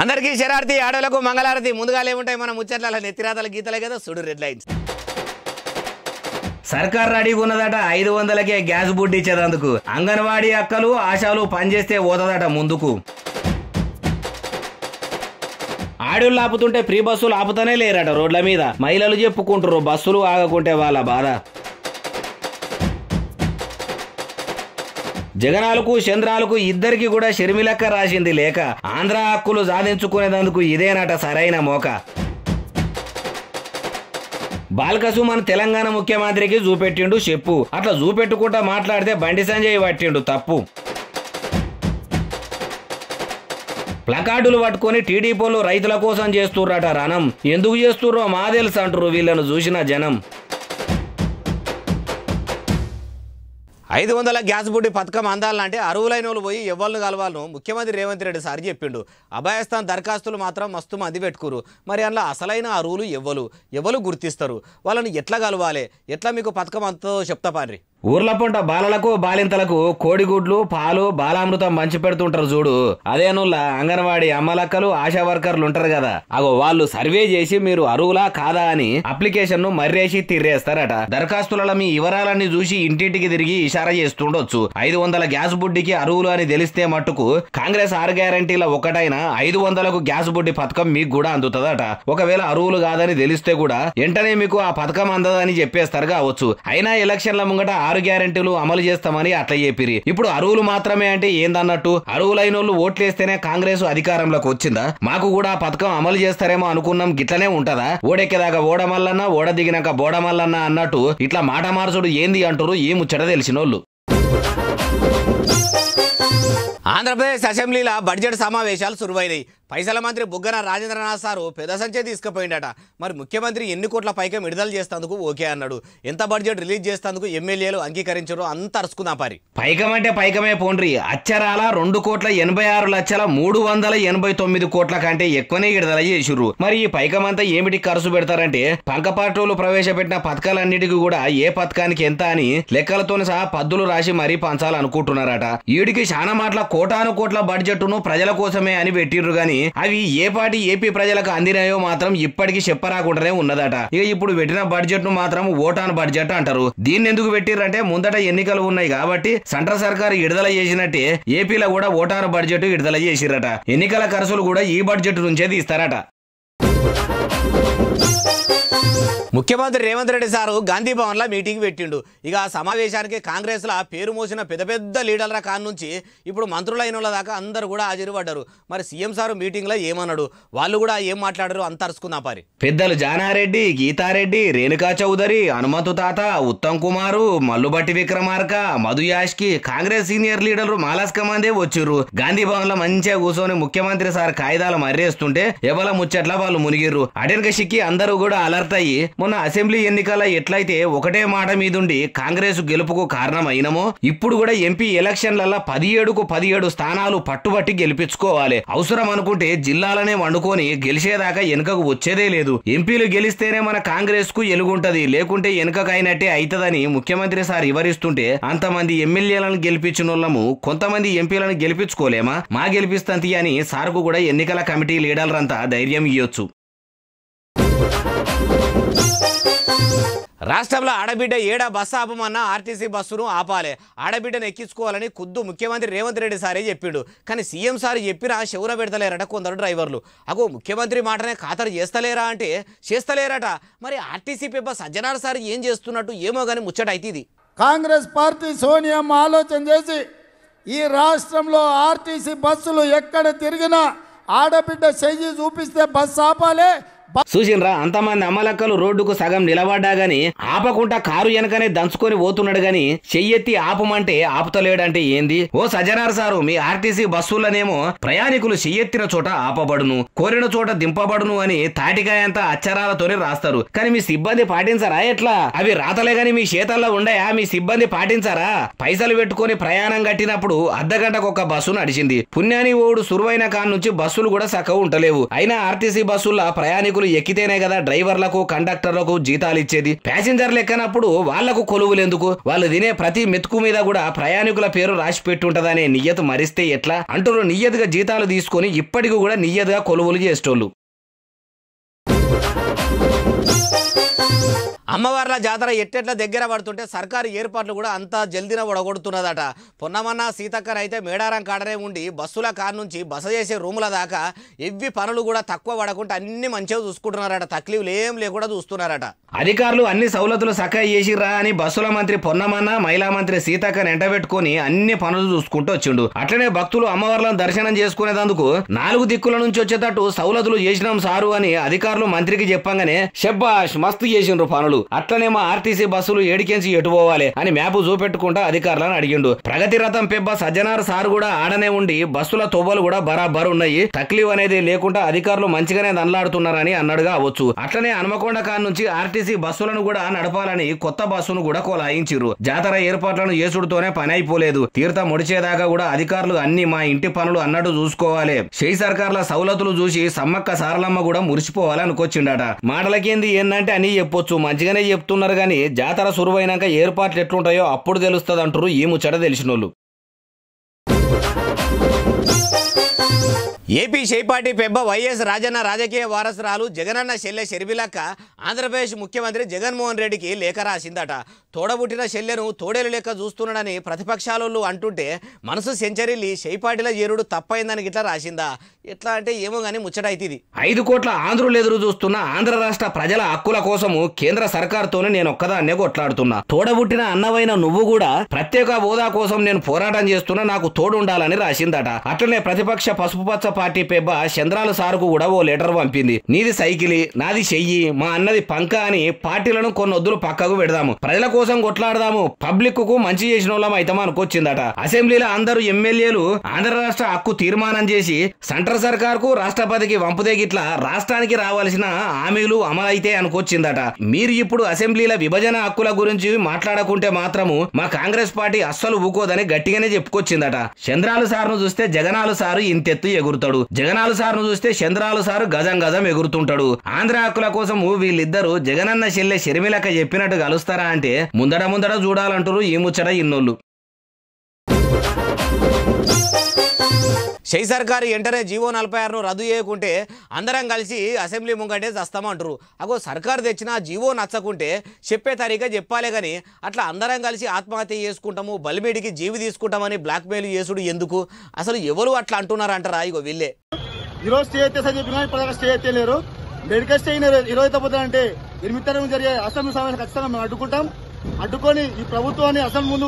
అందరికీ శరార్థి ఆడలకు మంగళారతి ముందుగా ఏముంటాయి మన ముచ్చట్ల నెత్తిరాతల గీతలే కదా సుడు రెడ్ లైన్స్ సర్కార్ రెడీగా ఉన్నదట 500కే గ్యాస్ బుడ్డి ఇచ్చేదందుకు అంగన్వాడీ అక్కలు ఆశాలు పనిచేస్తే పోతుందట ముందుకు ఆడోళ్ళు ఆపుతుంటే ఫ్రీ బస్సులు ఆపుతానే లేరట రోడ్ల మీద మహిళలు చెప్పుకుంటారు బస్సులు ఆగకుంటే వాళ్ళ బాధ జగనాలకు చంద్రాలకు ఇద్దరికి కూడా షర్మిలక్క రాసింది లేక ఆంధ్ర హక్కులు సాధించుకునేందుకు ఇదేనట సరైన మోక బాల్కసుమన్ తెలంగాణ ముఖ్యమంత్రికి చూపెట్టిండు చెప్పు అట్లా చూపెట్టుకుంటా మాట్లాడితే బండి సంజయ్ పట్టిండు తప్పు ప్లకార్డులు పట్టుకొని టీడీపీలు రైతుల కోసం చేస్తుర్రట రణం ఎందుకు చేస్తుర్రో మా తెలుసు అంటారు వీళ్ళను చూసిన జనం 500 గ్యాస్ బుడ్డి పథకం అందాలంటే అరువులైన వాళ్ళు పోయి ఎవరిని కలవాలను ముఖ్యమంత్రి రేవంత్ రెడ్డి సార్ చెప్పిండు అభయస్థాన్ దరఖాస్తులు మాత్రం మస్తు మంది పెట్టుకురు మరి అందులో అసలైన అరువులు ఎవరు గుర్తిస్తారు వాళ్ళని ఎట్లా కలవాలి ఎట్లా మీకు పథకం అంతో చెప్తా పారి ఊర్ల పొంట బాలలకు బాలింతలకు కోడిగుడ్లు పాలు బాలామృతం పంచి పెడుతుంటారు చూడు అదేనుల్లా అంగన్వాడీ అమ్మలక్కలు ఆశా వర్కర్లు ఉంటారు కదా అగో వాళ్ళు సర్వే చేసి మీరు అరువులా కాదా అని అప్లికేషన్ ను మర్రేసి తిర్రేస్తారట దరఖాస్తులలో మీ వివరాలన్నీ చూసి ఇంటింటికి తిరిగి ఇషారా చేస్తుండొచ్చు 500 గ్యాస్ బుడ్డికి అరువులు అని తెలిస్తే మట్టుకు కాంగ్రెస్ 6 గ్యారంటీల ఒకటైన 500కు గ్యాస్ బుడ్డి పథకం మీకు కూడా అందుతుందట ఒకవేళ అరువులు కాదని తెలిస్తే కూడా వెంటనే మీకు ఆ పథకం అందదని చెప్పేస్తారు కావచ్చు అయినా ఎలక్షన్ల ముంగట 6 గ్యారెంటీలు అమలు చేస్తామని అట్లా చెప్పిరి ఇప్పుడు అరువులు మాత్రమే అంటే ఏందన్నట్టు అరువులైన వాళ్ళు ఓట్లేస్తేనే కాంగ్రెస్ అధికారంలోకి వచ్చిందా మాకు కూడా పథకం అమలు చేస్తారేమో అనుకున్నాం గిట్లనే ఉంటదా ఓడెక్కేదాకా ఓడమల్లన్నా ఓడ దిగినాక బోడమల్లన్నా అన్నట్టు ఇట్లా మాట మార్చుడు ఏంది అంటారు ఈ ముచ్చట తెలిసినోళ్ళు ఆంధ్రప్రదేశ్ అసెంబ్లీలో బడ్జెట్ సమావేశాలు సురువైనాయి పైసల మంత్రి బుగ్గన రాజేంద్రనాథ్ సారు పెద్ద సంఖ్య తీసుకుపోయిందట మరి ముఖ్యమంత్రి ఎన్ని కోట్ల పైగా విడుదల చేస్తేందుకు ఓకే అన్నాడు ఎంత బడ్జెట్ రిలీజ్ చేస్తేందుకు ఎమ్మెల్యేలు అంగీకరించారో అంత అరుచుకుందాం పారి పైకం అంటే పైకమే పోండ్రి అచ్చరాల 2,86,389 కోట్ల కంటే ఎక్కువనే విడుదల చేసిర్రు మరి ఈ పైకమంతా ఏమిటి ఖర్చు పెడతారంటే పంకపార్టీలు ప్రవేశపెట్టిన పథకాలన్నిటికీ కూడా ఏ పథకానికి ఎంత అని లెక్కలతో సహా పద్దులు రాసి మరీ పంచాలనుకుంటున్నారట వీడికి చాలా మాటల కోటాను కోట్ల బడ్జెట్ ను ప్రజల కోసమే అని పెట్టిర్రు గాని అవి ఏ పాటి ఏపీ ప్రజలకు అందినాయో మాత్రం ఇప్పటికీ చెప్పరాకుండానే ఉన్నదట ఇక ఇప్పుడు పెట్టిన బడ్జెట్ ను మాత్రం ఓటాన్ బడ్జెట్ అంటారు దీన్ని ఎందుకు పెట్టిర్రంటే ముందట ఎన్నికలు ఉన్నాయి కాబట్టి సెంట్రల్ సర్కారు విడుదల చేసినట్టే ఏపీలో కూడా ఓటాన్ బడ్జెట్ విడుదల చేసిరట ఎన్నికల ఖర్చులు కూడా ఈ బడ్జెట్ నుంచే తీస్తారట ముఖ్యమంత్రి రేవంత్ రెడ్డి సారు గాంధీ భవన్ లో మీటింగ్ పెట్టిండు ఇక ఆ సమావేశానికి కాంగ్రెస్ లా పేరు మోసిన పెద్ద పెద్ద లీడర్ల కాన్ నుంచి ఇప్పుడు మంత్రులైన వాళ్ళ దాకా అందరు కూడా హాజరుపడ్డారు మరి సీఎం సారు మీటింగ్ లో ఏమన్నాడు వాళ్ళు కూడా ఏం మాట్లాడారు అంత అరుచుకుందాం పారి పెద్దలు జానారెడ్డి గీతారెడ్డి రేణుకా చౌదరి హనుమంతు తాత ఉత్తమ్ కుమారు మల్లుబట్టి విక్రమార్క మధు యాష్కి కాంగ్రెస్ సీనియర్ లీడర్లు మాలాస్క మందే వచ్చిర్రు గాంధీ భవన్ లో మంచిగా కూర్చొని ముఖ్యమంత్రి సార్ కాయిదాలు మర్రేస్తుంటే ఎవల ముచ్చట్ల వాళ్ళు మునిగిర్రు అటెనక సిక్కి అందరూ కూడా అలర్ట్ అయ్యి మొన్న అసెంబ్లీ ఎన్నికల ఎట్లయితే ఒకటే మాట మీదుండి కాంగ్రెస్ గెలుపుకు కారణమైనమో ఇప్పుడు కూడా ఎంపీ ఎలక్షన్లలో 17కు 17 స్థానాలు పట్టుబట్టి గెలిపించుకోవాలి అవసరం అనుకుంటే జిల్లాలనే వండుకొని గెలిచేదాకా వెనుకకు వచ్చేదే లేదు ఎంపీలు గెలిస్తేనే మన కాంగ్రెస్ కు ఎలుగుంటది లేకుంటే వెనుకకైనట్టే అయితదని ముఖ్యమంత్రి సార్ వివరిస్తుంటే అంతమంది ఎమ్మెల్యేలను గెలిపించినోళ్ళము కొంతమంది ఎంపీలను గెలిపించుకోలేమా మా గెలిపిస్తాంతి అని సార్కు కూడా ఎన్నికల కమిటీ లీడర్లంతా ధైర్యం ఇయ్యొచ్చు రాష్ట్రంలో ఆడబిడ్డ ఏడా బస్సు ఆపమన్నా ఆర్టీసీ బస్సును ఆపాలి ఆడబిడ్డను ఎక్కించుకోవాలని ఖుద్దు ముఖ్యమంత్రి రేవంత్ రెడ్డి సారే చెప్పిండు కానీ సీఎం సార్ చెప్పినా శౌర పెడతలేరట కొందరు డ్రైవర్లు అగో ముఖ్యమంత్రి మాటనే ఖాతరు చేస్తలేరా అంటే చేస్తలేరట మరి ఆర్టీసీ బస్ సజ్జనార్ సార్ ఏం చేస్తున్నట్టు ఏమో కానీ ముచ్చట అయితే కాంగ్రెస్ పార్టీ సోనియమ్మ ఆలోచన చేసి ఈ రాష్ట్రంలో ఆర్టీసీ బస్సులు ఎక్కడ తిరిగినా ఆడబిడ్డ చెయ్యి చూపిస్తే బస్సు ఆపాలి చూసినరా అంతమంది అమ్మలక్కలు రోడ్డుకు సగం నిలబడ్డా గాని ఆపకుండా కారు వెనకనే దంచుకొని పోతున్నాడు గాని చెయ్యెత్తి ఆపమంటే ఆపుతలేడంటే ఏంది ఓ సజ్జనార్ సారు మీ ఆర్టీసీ బస్సులనేమో ప్రయాణికులు చెయ్యెత్తిన చోట ఆపబడును కోరిన చోట దింపబడును అని తాటికాయంతా అచ్చరాలతోనే రాస్తారు కానీ మీ సిబ్బంది పాటించరా ఎట్లా అవి రాతలే గాని మీ చేతల్లో ఉండయా మీ సిబ్బంది పాటించారా పైసలు పెట్టుకుని ప్రయాణం కట్టినప్పుడు అర్ధగంటకు ఒక బస్సు నడిచింది పుణ్యాని ఓడు సురువైన కాన్ నుంచి బస్సులు కూడా సక్కగా ఉంటలేవు అయినా ఆర్టీసీ బస్సుల ప్రయాణికులు బస్సులు ఎక్కితేనే కదా డ్రైవర్లకు కండక్టర్లకు జీతాలు ఇచ్చేది. ప్యాసింజర్లు ఎక్కనప్పుడు వాళ్లకు కొలువులు ఎందుకు? వాళ్ళు తినే ప్రతి మెతుకు మీద కూడా ప్రయాణికుల పేరు రాసి పెట్టుంటదనే నియ్యత మరిస్తే ఎట్లా అంటారు. నియ్యతగా జీతాలు తీసుకొని ఇప్పటికి కూడా నియ్యతగా కొలువులు చేసేటోళ్ళు. అమ్మవార్ల జాతర ఎట్టెట్ల దగ్గర పడుతుంటే సర్కారు ఏర్పాట్లు కూడా అంతా జల్దిన ఒడగొడుతున్నదట. పొన్నమన్న సీతక్కర్ అయితే మేడారం కాడనే ఉండి బస్సుల కార్ నుంచి బస చేసే రూముల దాకా ఎవ్వి పనులు కూడా తక్కువ పడకుండా అన్ని మంచిగా చూసుకుంటున్నారట. తక్లీఫ్లు ఏం లేకుండా చూస్తున్నారట. అధికారులు అన్ని సౌలతులు సక్క చేసిర్రా అని బస్సుల మంత్రి పొన్నమన్న, మహిళా మంత్రి సీతక్కర్ ఎంటబెట్టుకుని అన్ని పనులు చూసుకుంటూ వచ్చిండు. అట్లనే భక్తులు అమ్మవార్లను దర్శనం చేసుకునేందుకు 4 దిక్కుల నుంచి వచ్చేటట్టు సౌలతులు చేసినాం సారు అని అధికారులు మంత్రికి చెప్పంగానే షబ్బాష్ మస్తు చేసిండ్రు పనులు. అట్లనే మా ఆర్టీసీ బస్సులు ఏడికెంచి ఎటు పోవాలి అని మ్యాప్ చూపెట్టుకుంటా అధికారులను అడిగిండు. ప్రగతి రథం పెబ్బ సజ్జనార్ సార్ కూడా ఆడనే ఉండి బస్సుల తొవ్వలు కూడా బరాబర్ ఉన్నాయి, తక్లీఫ్ అనేది లేకుండా అధికారులు మంచిగానే దండలాడుతున్నారని అన్నాడుగా అవచ్చు. అట్లనే హనుమకొండ కాన్ నుంచి ఆర్టీసీ బస్సులను కూడా నడపాలని కొత్త బస్సును కూడా కొలాయించిర్రు. జాతర ఏర్పాట్లను చేసుడుతోనే పని అయిపోలేదు. తీర్థం ముడిచేదాకా కూడా అధికారులు అన్ని మా ఇంటి పనులు అన్నట్టు చూసుకోవాలి. షెయి సర్కార్ల సౌలతులు చూసి సమ్మక్క సారలమ్మ కూడా మురిసిపోవాలనుకొచ్చిండట. మాటలకేంది ఏందంటే అని చెప్పొచ్చు, మంచిగానే చెప్తున్నారు గానీ జాతర సురువైనాక ఏర్పాట్లు ఎట్లుంటాయో అప్పుడు తెలుస్తుంది అంటారు ఈ ముచ్చట తెలిసినోళ్ళు. ఏపీ షేపాటి పెబ్బ వైఎస్ రాజన్న రాజకీయ వారసురాలు జగనన్న చెల్లె షర్మిలక్క ఆంధ్రప్రదేశ్ ముఖ్యమంత్రి జగన్మోహన్ రెడ్డికి లేఖ రాసిందట. తోడబుట్టిన చెల్లెను తోడేలు లెక్క చూస్తున్నాడని ప్రతిపక్షాలు అంటుంటే మనసు సెంచరీలి షేపాటిలో చేరుడు తప్పైందని గిట్లా రాసిందా? ఎట్లా అంటే ఏమో గానీ ముచ్చటైతుంది. 5 కోట్ల ఆంధ్రులు ఎదురు చూస్తున్న ఆంధ్ర రాష్ట్ర ప్రజల హక్కుల కోసము కేంద్ర సర్కార్తోనే నేను ఒక్కదాన్నే కొట్లాడుతున్నా. తోడబుట్టిన అన్నవైన నువ్వు కూడా ప్రత్యేక హోదా కోసం నేను పోరాటం చేస్తున్నా, నాకు తోడు ఉండాలని రాసిందట. అట్లనే ప్రతిపక్ష పసుపు పచ్చ పార్టీ పెబ్బ చంద్రాల సారుకు కూడా ఓ లెటర్ పంపింది. నీది సైకిలి, నాది చెయ్యి, మా అన్నది పంక అని పార్టీలను కొన్ని వద్దులు పక్కకు పెడదాము, ప్రజల కోసం కొట్లాడదాము, పబ్లిక్ కు మంచి చేసిన వాళ్ళం అయితమా అనుకొచ్చిందట. అసెంబ్లీలో అందరూ ఎమ్మెల్యేలు ఆంధ్ర రాష్ట్ర హక్కు తీర్మానం చేసి సెంట్రల్ సర్కార్ కు రాష్ట్రపతికి వంపుదే గిట్లా రాష్ట్రానికి రావాల్సిన హామీలు అమలైతే అనుకొచ్చిందట. మీరు ఇప్పుడు అసెంబ్లీల విభజన హక్కుల గురించి మాట్లాడకుంటే మాత్రము మా కాంగ్రెస్ పార్టీ అస్సలు ఊకోదని గట్టిగానే చెప్పుకొచ్చిందట. చంద్రాలు సార్ను చూస్తే జగనాలు సారు ఇంతెత్తు ఎగురుతాడు, జగనాలు సార్ను చూస్తే చంద్రాలు సారు గజం గజం ఎగురుతుంటాడు. ఆంధ్ర హక్కుల కోసం వీళ్ళిద్దరూ జగనన్న చెల్లె షర్మిలక్క చెప్పినట్టు కలుస్తారా అంటే ముందడ చూడాలంటారు ఈ ముచ్చట ఇన్నోళ్ళు. షెయి సర్కారు వెంటనే జీవో 46ను రద్దు చేయకుంటే అందరం కలిసి అసెంబ్లీ ముంగంటే చస్తామంటారు. అగో సర్కారు తెచ్చిన జీవో నచ్చకుంటే చెప్పే తరీగా చెప్పాలే కానీ అట్లా అందరం కలిసి ఆత్మహత్య చేసుకుంటాము, బలిమేడికి జీవి తీసుకుంటామని బ్లాక్మెయిల్ చేసుడు ఎందుకు? అసలు ఎవరు అట్లా అంటున్నారంటారా? ఇగో వీళ్ళే. ఈరోజు స్టే అయితే సార్ చెప్పినా ఇప్పుడు స్టే అయితే లేరు. మెడికల్ స్టే ఈరోజు అయిపోతుందంటే 8 తారీఖు జరిగే అసెంబ్లీ సమావేశం ఖచ్చితంగా మేము అడ్డుకొని ఈ ప్రభుత్వాన్ని అసలు ముందు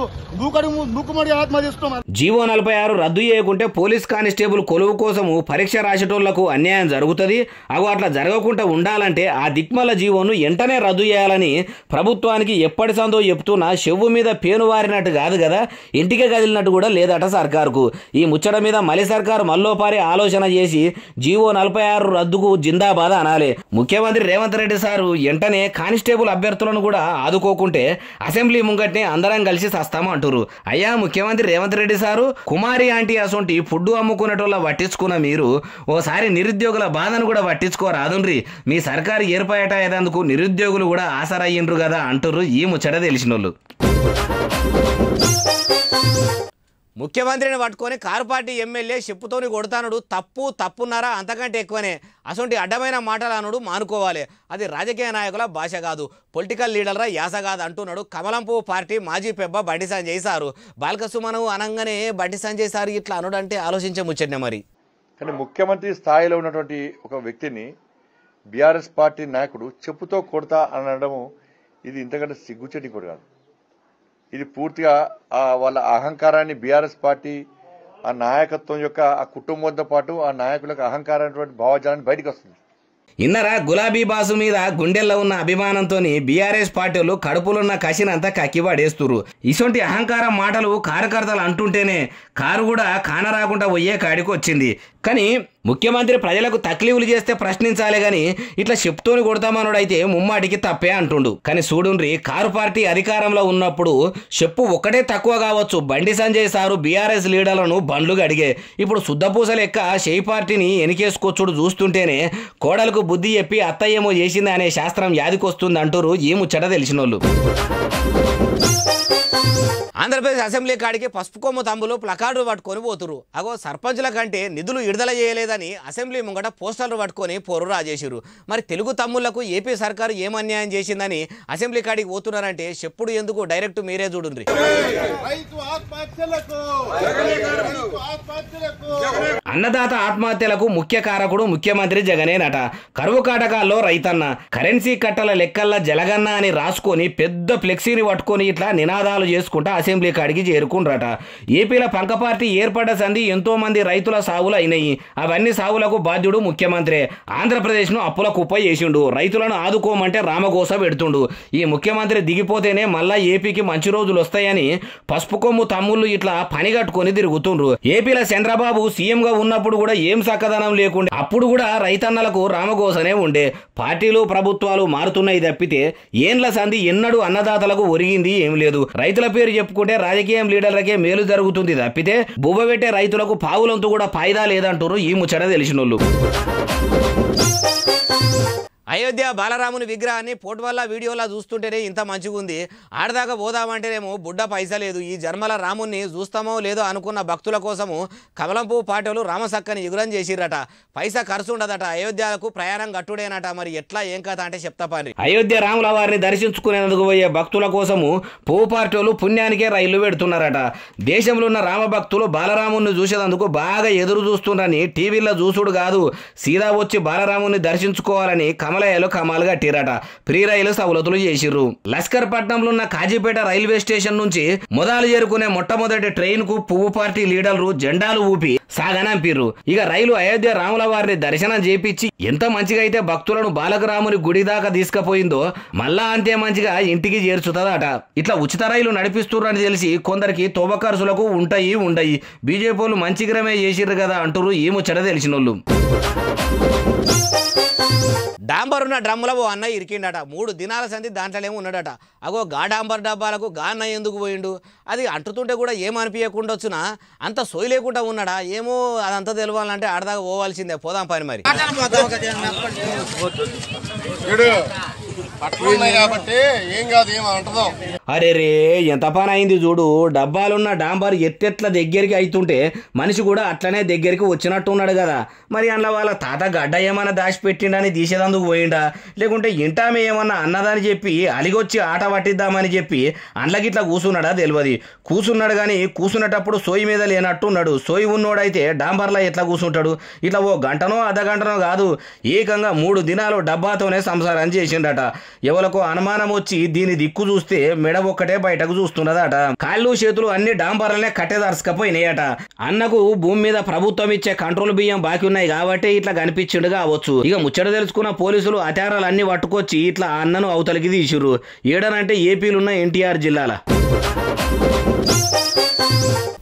మూకుమడి ఆత్మహత్య చేస్తున్నాం. జీవో 46 రద్దు చేయకుంటే పోలీస్ కానిస్టేబుల్ కొలువు కోసము పరీక్ష రాసేటోళ్లకు అన్యాయం జరుగుతుంది. అగో అట్లా జరగకుండా ఉండాలంటే ఆ దిక్మల జీవోను వెంటనే రద్దు చేయాలని ప్రభుత్వానికి ఎప్పటి సందో చెప్తున్నా చెవు మీద పేను వారినట్టు కాదు కదా, ఇంటికే కదిలినట్టు కూడా లేదట సర్కారుకు. ఈ ముచ్చట మీద మలి సర్కారు మల్లోపారి ఆలోచన చేసి జీవో 46 రద్దుకు జిందాబాద్ అనాలి. ముఖ్యమంత్రి రేవంత్ రెడ్డి సారు వెంటనే కానిస్టేబుల్ అభ్యర్థులను కూడా ఆదుకోకుంటే అసెంబ్లీ ముంగట్నే అందరం కలిసి సస్తాము అంటారు. అయ్యా ముఖ్యమంత్రి రేవంత్ రెడ్డి సారు, కుమారి ఆంటీ అసొంటి ఫుడ్ అమ్ముకునేటోళ్ళ పట్టించుకున్న మీరు ఓసారి నిరుద్యోగుల బాధను కూడా పట్టించుకోరాదుండ్రి. మీ సర్కారు ఏర్పాట అయ్యేందుకు నిరుద్యోగులు కూడా ఆసరయ్యిండ్రు కదా అంటారు ఈ ముచ్చట తెలిసినోళ్ళు. ముఖ్యమంత్రిని పట్టుకొని కారు పార్టీ ఎమ్మెల్యే చెప్పుతోని కొడతానుడు తప్పున్నారా అంతకంటే ఎక్కువనే. అసొంటి అడ్డమైన మాటలు అనుడు మానుకోవాలి. అది రాజకీయ నాయకుల భాష కాదు, పొలిటికల్ లీడర్ల యాస కాదు అంటున్నాడు కమలంపు పార్టీ మాజీ పెబ్బ బండి సంజయ్ సారు. బాలకసుమను అనగానే బండి సంజయ్ సారు ఇట్లా అనుడంటే ఆలోచించే ముచ్చట్నే మరి. కానీ ముఖ్యమంత్రి స్థాయిలో ఉన్నటువంటి ఒక వ్యక్తిని బీఆర్ఎస్ పార్టీ నాయకుడు చెప్పుతో కొడతా అనడము ఇది ఇంతకంటే సిగ్గుచెట్టి కూడా కాదు. ఇది పూర్తిగా వాళ్ళ అహంకారాన్ని బీఆర్ఎస్ పార్టీ ఆ నాయకత్వం యొక్క ఆ కుటుంబంతో పాటు ఆ నాయకులకు అహంకారమైనటువంటి భావజాలాన్ని బయటకు వస్తుంది. ఇన్నరా గులాబీ బాసు మీద గుండెల్లో ఉన్న అభిమానంతో బీఆర్ఎస్ పార్టీలు కడుపులున్న కసినంతా కక్కిపడేస్తురు. ఇసొంటి అహంకారం మాటలు కార్యకర్తలు అంటుంటేనే కారు కూడా కానరాకుండా పోయే కాడికి వచ్చింది. కానీ ముఖ్యమంత్రి ప్రజలకు తక్లీఫ్లు చేస్తే ప్రశ్నించాలి గాని ఇట్లా చెప్తూని కొడతామనుడైతే ముమ్మాటికి తప్పే అంటుండు. కానీ చూడుండ్రి, కారు పార్టీ అధికారంలో ఉన్నప్పుడు చెప్పు ఒక్కటే తక్కువ కావచ్చు, బండి సంజయ్ సారు బీఆర్ఎస్ లీడర్లను బండ్లు అడిగే. ఇప్పుడు శుద్ధపూస లెక్క షెయి పార్టీని ఎనికేసుకొచ్చుడు చూస్తుంటేనే కోడలకు బుద్ధి చెప్పి అత్తయ్యేమో చేసింది అనే శాస్త్రం యాదికొస్తుంది అంటారు ఈ ముచ్చట తెలిసినోళ్ళు. ఆంధ్రప్రదేశ్ అసెంబ్లీ కాడికి పసుపు కొమ్ము తమ్ములు ప్లకార్డులు పట్టుకొని పోతురు. అగో సర్పంచుల కంటే నిధులు విడుదల చేయలేదని అసెంబ్లీ ముంగట పోస్టర్లు పట్టుకొని పోరు రాజేసిరు. మరి తెలుగు తమ్ముళ్లకు ఏపీ సర్కారు ఏం అన్యాయం చేసిందని అసెంబ్లీ కాడికి పోతున్నారంటే చెప్పుడు ఎందుకు, డైరెక్ట్ మీరే చూడండి. అన్నదాత ఆత్మహత్యలకు ముఖ్య కారకుడు ముఖ్యమంత్రి జగనేనట. కరువు కాటకాల్లో రైతన్న, కరెన్సీ కట్టల లెక్కల్లా జలగన్న అని రాసుకొని పెద్ద ఫ్లెక్సీని పట్టుకొని ఇట్లా నినాదాలు చేసుకుంటా అసెంబ్లీ కాడికి చేరుకుండ్రట. ఏపీలో పంక పార్టీ ఏర్పడ్డ సంధి ఎంతో మంది రైతుల సావులు అయినాయి. అవన్నీ సావులకు బాధ్యుడు ముఖ్యమంత్రి. ఆంధ్రప్రదేశ్ను అప్పుల కుప్ప చేసిండు. రైతులను ఆదుకోమంటే రామగోస పెడుతుండు. ఈ ముఖ్యమంత్రి దిగిపోతేనే మళ్ళా ఏపీకి మంచి రోజులు వస్తాయని పసుపు కొమ్ము తమ్ముళ్ళు ఇట్లా పని కట్టుకొని తిరుగుతుండ్రు. ఏపీలో చంద్రబాబు సీఎంగా ఉన్నప్పుడు కూడా ఏం చక్కదనం లేకుండే. అప్పుడు కూడా రైతన్నలకు రామగోసనే ఉండే. పార్టీలు ప్రభుత్వాలు మారుతున్నాయి తప్పితే ఏండ్ల సంధి ఎన్నడూ అన్నదాతలకు ఒరిగింది ఏం లేదు. రైతుల పేరు చెప్పుకుంటే రాజకీయం లీడర్లకే మేలు జరుగుతుంది తప్పితే బువ్వ పెట్టే రైతులకు పావులంతూ కూడా ఫాయిదా లేదంటారు ఈ ముచ్చట తెలిసినోళ్ళు. అయోధ్య బాలరాముని విగ్రహాన్ని పోర్టువల్ల వీడియోలా చూస్తుంటేనే ఇంత మంచిగా ఉంది, ఆడదాకా పోదామంటేనేమో బుడ్డ పైసా లేదు. ఈ జన్మల రాముని చూస్తామో లేదో అనుకున్న భక్తుల కోసము కమలంపూ పాటలు రామసక్కని ఎగురం చేసిరట. పైసా ఖర్చు ఉండదట, అయోధ్యకు ప్రయాణం గట్టుడేనట. మరి ఎట్లా ఏం కథ అంటే చెప్తా పారి. అయోధ్య రాముల వారిని దర్శించుకునేందుకు పోయే భక్తుల కోసము పువ్వు పార్టీలు పుణ్యానికే రైళ్లు పెడుతున్నారట. దేశంలో ఉన్న రామ భక్తులు బాలరాముని చూసేందుకు బాగా ఎదురు చూస్తున్నారని టీవీలో చూసుడు కాదు, సీదా వచ్చి బాలరాముని దర్శించుకోవాలని కమలయ్యలు కమాలు కట్టిరట. ఫ్రీ రైలు సౌలతులు చేసిర్రు. లస్కర్ పట్నంలో ఉన్న కాజీపేట రైల్వే స్టేషన్ నుంచి మొదలు చేరుకునే మొట్టమొదటి ట్రైన్ కు పువ్వు పార్టీ లీడర్లు జెండాలు ఊపి సాగనంపిర్రు. ఇక రైలు అయోధ్య రాముల వారిని దర్శనం చేపించి ఎంత మంచిగా అయితే భక్తులను బాలకరాముని గుడి దాకా తీసుకుపోయిందో మళ్ళా అంతే మంచిగా ఇంటికి చేర్చుతుందట. ఇట్లా ఉచిత రైలు నడిపిస్తుర్రని తెలిసి కొందరికి తోబ ఖర్చులకు ఉండయి. బీజేపీలు మంచిగ్రమే చేసిర్రు కదా అంటారు ఈ ముచ్చట తెలిసినోళ్ళు. డాంబర్ ఉన్న డ్రమ్ములో ఓ అన్న ఇరికిండట. 3 దినాల సంది దాంట్లోనేమో ఉన్నాడట. అగో గా డాంబర్ డబ్బాలకు గా అన్న ఎందుకు పోయిండు? అది అంటుతుంటే కూడా ఏమనిపించకుండా వచ్చునా, అంత సోయి లేకుండా ఉన్నాడా ఏమో, అదంతా తెలియాలంటే ఆడదాకా పోవాల్సిందే. పోదాం పని మరి. అరే రే ఎంత పని అయింది చూడు. డబ్బాలున్న డాంబర్ ఎట్టెట్ల దగ్గరికి అవుతుంటే మనిషి కూడా అట్లనే దగ్గరికి వచ్చినట్టు ఉన్నాడు కదా. మరి అందులో వాళ్ళ తాత గడ్డ ఏమన్నా దాచిపెట్టిండని తీసేదందుకు పోయిండా, లేకుంటే ఇంటామే ఏమన్నా అన్నదని చెప్పి అలిగొచ్చి ఆట పట్టిద్దామని చెప్పి అండ్లకిట్లా కూసున్నాడా తెలియదు. కూసున్నాడు కానీ కూసునేటప్పుడు సోయి మీద లేనట్టున్నాడు. సోయి ఉన్నోడైతే డాంబర్లా ఎట్లా కూసుంటాడు? ఇట్లా ఓ గంటనో అర్ధగంటనో కాదు, ఏకంగా 3 దినాలు డబ్బాతోనే సంసారం చేసిండట. ఎవరికో అనుమానం వచ్చి దీని దిక్కు చూస్తే మెడ ఒక్కటే బయటకు చూస్తున్నదట. కాళ్ళు చేతులు అన్ని డాంబర్లనే కట్టెదరుచుకపోయినాయట. అన్నకు భూమి మీద ప్రభుత్వం ఇచ్చే కంట్రోల్ బియ్యం బాకీ ఉన్నాయి కాబట్టి ఇట్లా కనిపించిండు కావచ్చు. ఇక ముచ్చట తెలుసుకున్న పోలీసులు అటారాలు అన్ని పట్టుకొచ్చి ఇట్లా అన్నను అవతలికి తీసిర్రు. ఏడనంటే ఏపీలున్న ఎన్టీఆర్ జిల్లాల.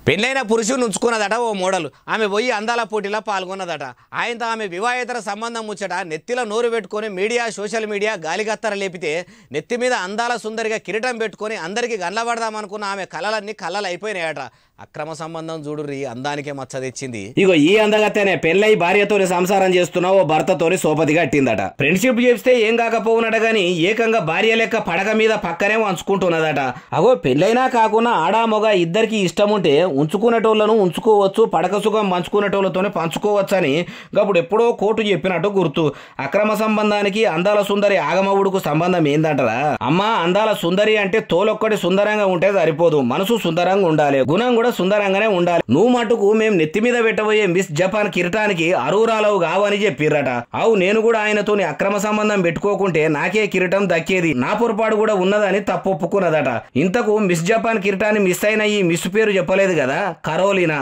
పెళ్ళైన పురుషుని ఉంచుకున్నదట ఓ మోడల్. ఆమె పోయి అందాల పోటీలో పాల్గొన్నదట. ఆయనతో ఆమె వివాహేతర సంబంధం ముచ్చట నెత్తిలో నోరు పెట్టుకొని మీడియా సోషల్ మీడియా గాలిగత్తర లేపితే నెత్తి మీద అందాల సుందరిగా కిరీటం పెట్టుకొని అందరికీ గండ్లబడదామనుకున్న ఆమె కళలన్నీ కళ్ళలు అయిపోయినాయట. అక్రమ సంబంధం చూడుర్రి అందానికే మచ్చ తెచ్చింది. ఇగో ఈ అందగత్తేనే పెళ్ళై భార్యతోని సంసారం చేస్తున్నా ఓ భర్తతోని సోపతి కట్టిందట. ఫ్రెండ్షిప్ చేస్తే ఏం కాకపోవునట గాని ఏకంగా భార్య లెక్క పడక మీద పక్కనే వంచుకుంటున్నదట. అగో పెళ్ళైనా కాకుండా ఆడా మొగ ఇద్దరికి ఇష్టం ఉంటే ఉంచుకునేటోళ్లను ఉంచుకోవచ్చు, పడక సుఖం పంచుకునేటోళ్లతోనే పంచుకోవచ్చు అని గప్పుడు ఎప్పుడో కోర్టు చెప్పినట్టు గుర్తు. అక్రమ సంబంధానికి అందాల సుందరి ఆగమవుడుకు సంబంధం ఏందంటారా? అమ్మా అందాల సుందరి అంటే తోలొక్కటి సుందరంగా ఉంటే సరిపోదు, మనసు సుందరంగా ఉండాలి, గుణం కూడా సుందరంగానే ఉండాలి. నువ్వు మటుకు మేము నెత్తి మీద పెట్టబోయే మిస్ జపాన్ కిరీటానికి అరువురాలవు కావని చెప్పిర్రట. అవు నేను కూడా ఆయనతోని అక్రమ సంబంధం పెట్టుకోకుంటే నాకే కిరీటం దక్కేది, నా పొరపాటు కూడా ఉన్నదని తప్పొప్పుకున్నదట. ఇంతకు మిస్ జపాన్ కిరీటాన్ని మిస్ అయిన ఈ మిస్ పేరు చెప్పలేదు కదా, కరోలినా.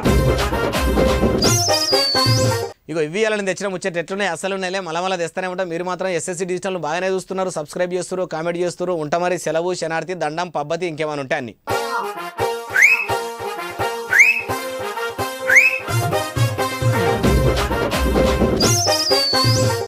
ఇగో ఇవి అలా తెచ్చిన ముచ్చట ఎట్లున్నాయి అసలు ఉన్నాయిలే, మళ్ళీ తెస్తూనే ఉంటాం. మీరు మాత్రం ఎస్ఎస్సి డిజిటల్ బాగానే చూస్తున్నారు, సబ్స్క్రైబ్ చేస్తారు, కామెంట్ చేస్తారు. ఉంటా మరి సెలవు, శనార్థి, దండం, పబ్బతి ఇంకేమైనా ఉంటాయి అన్ని.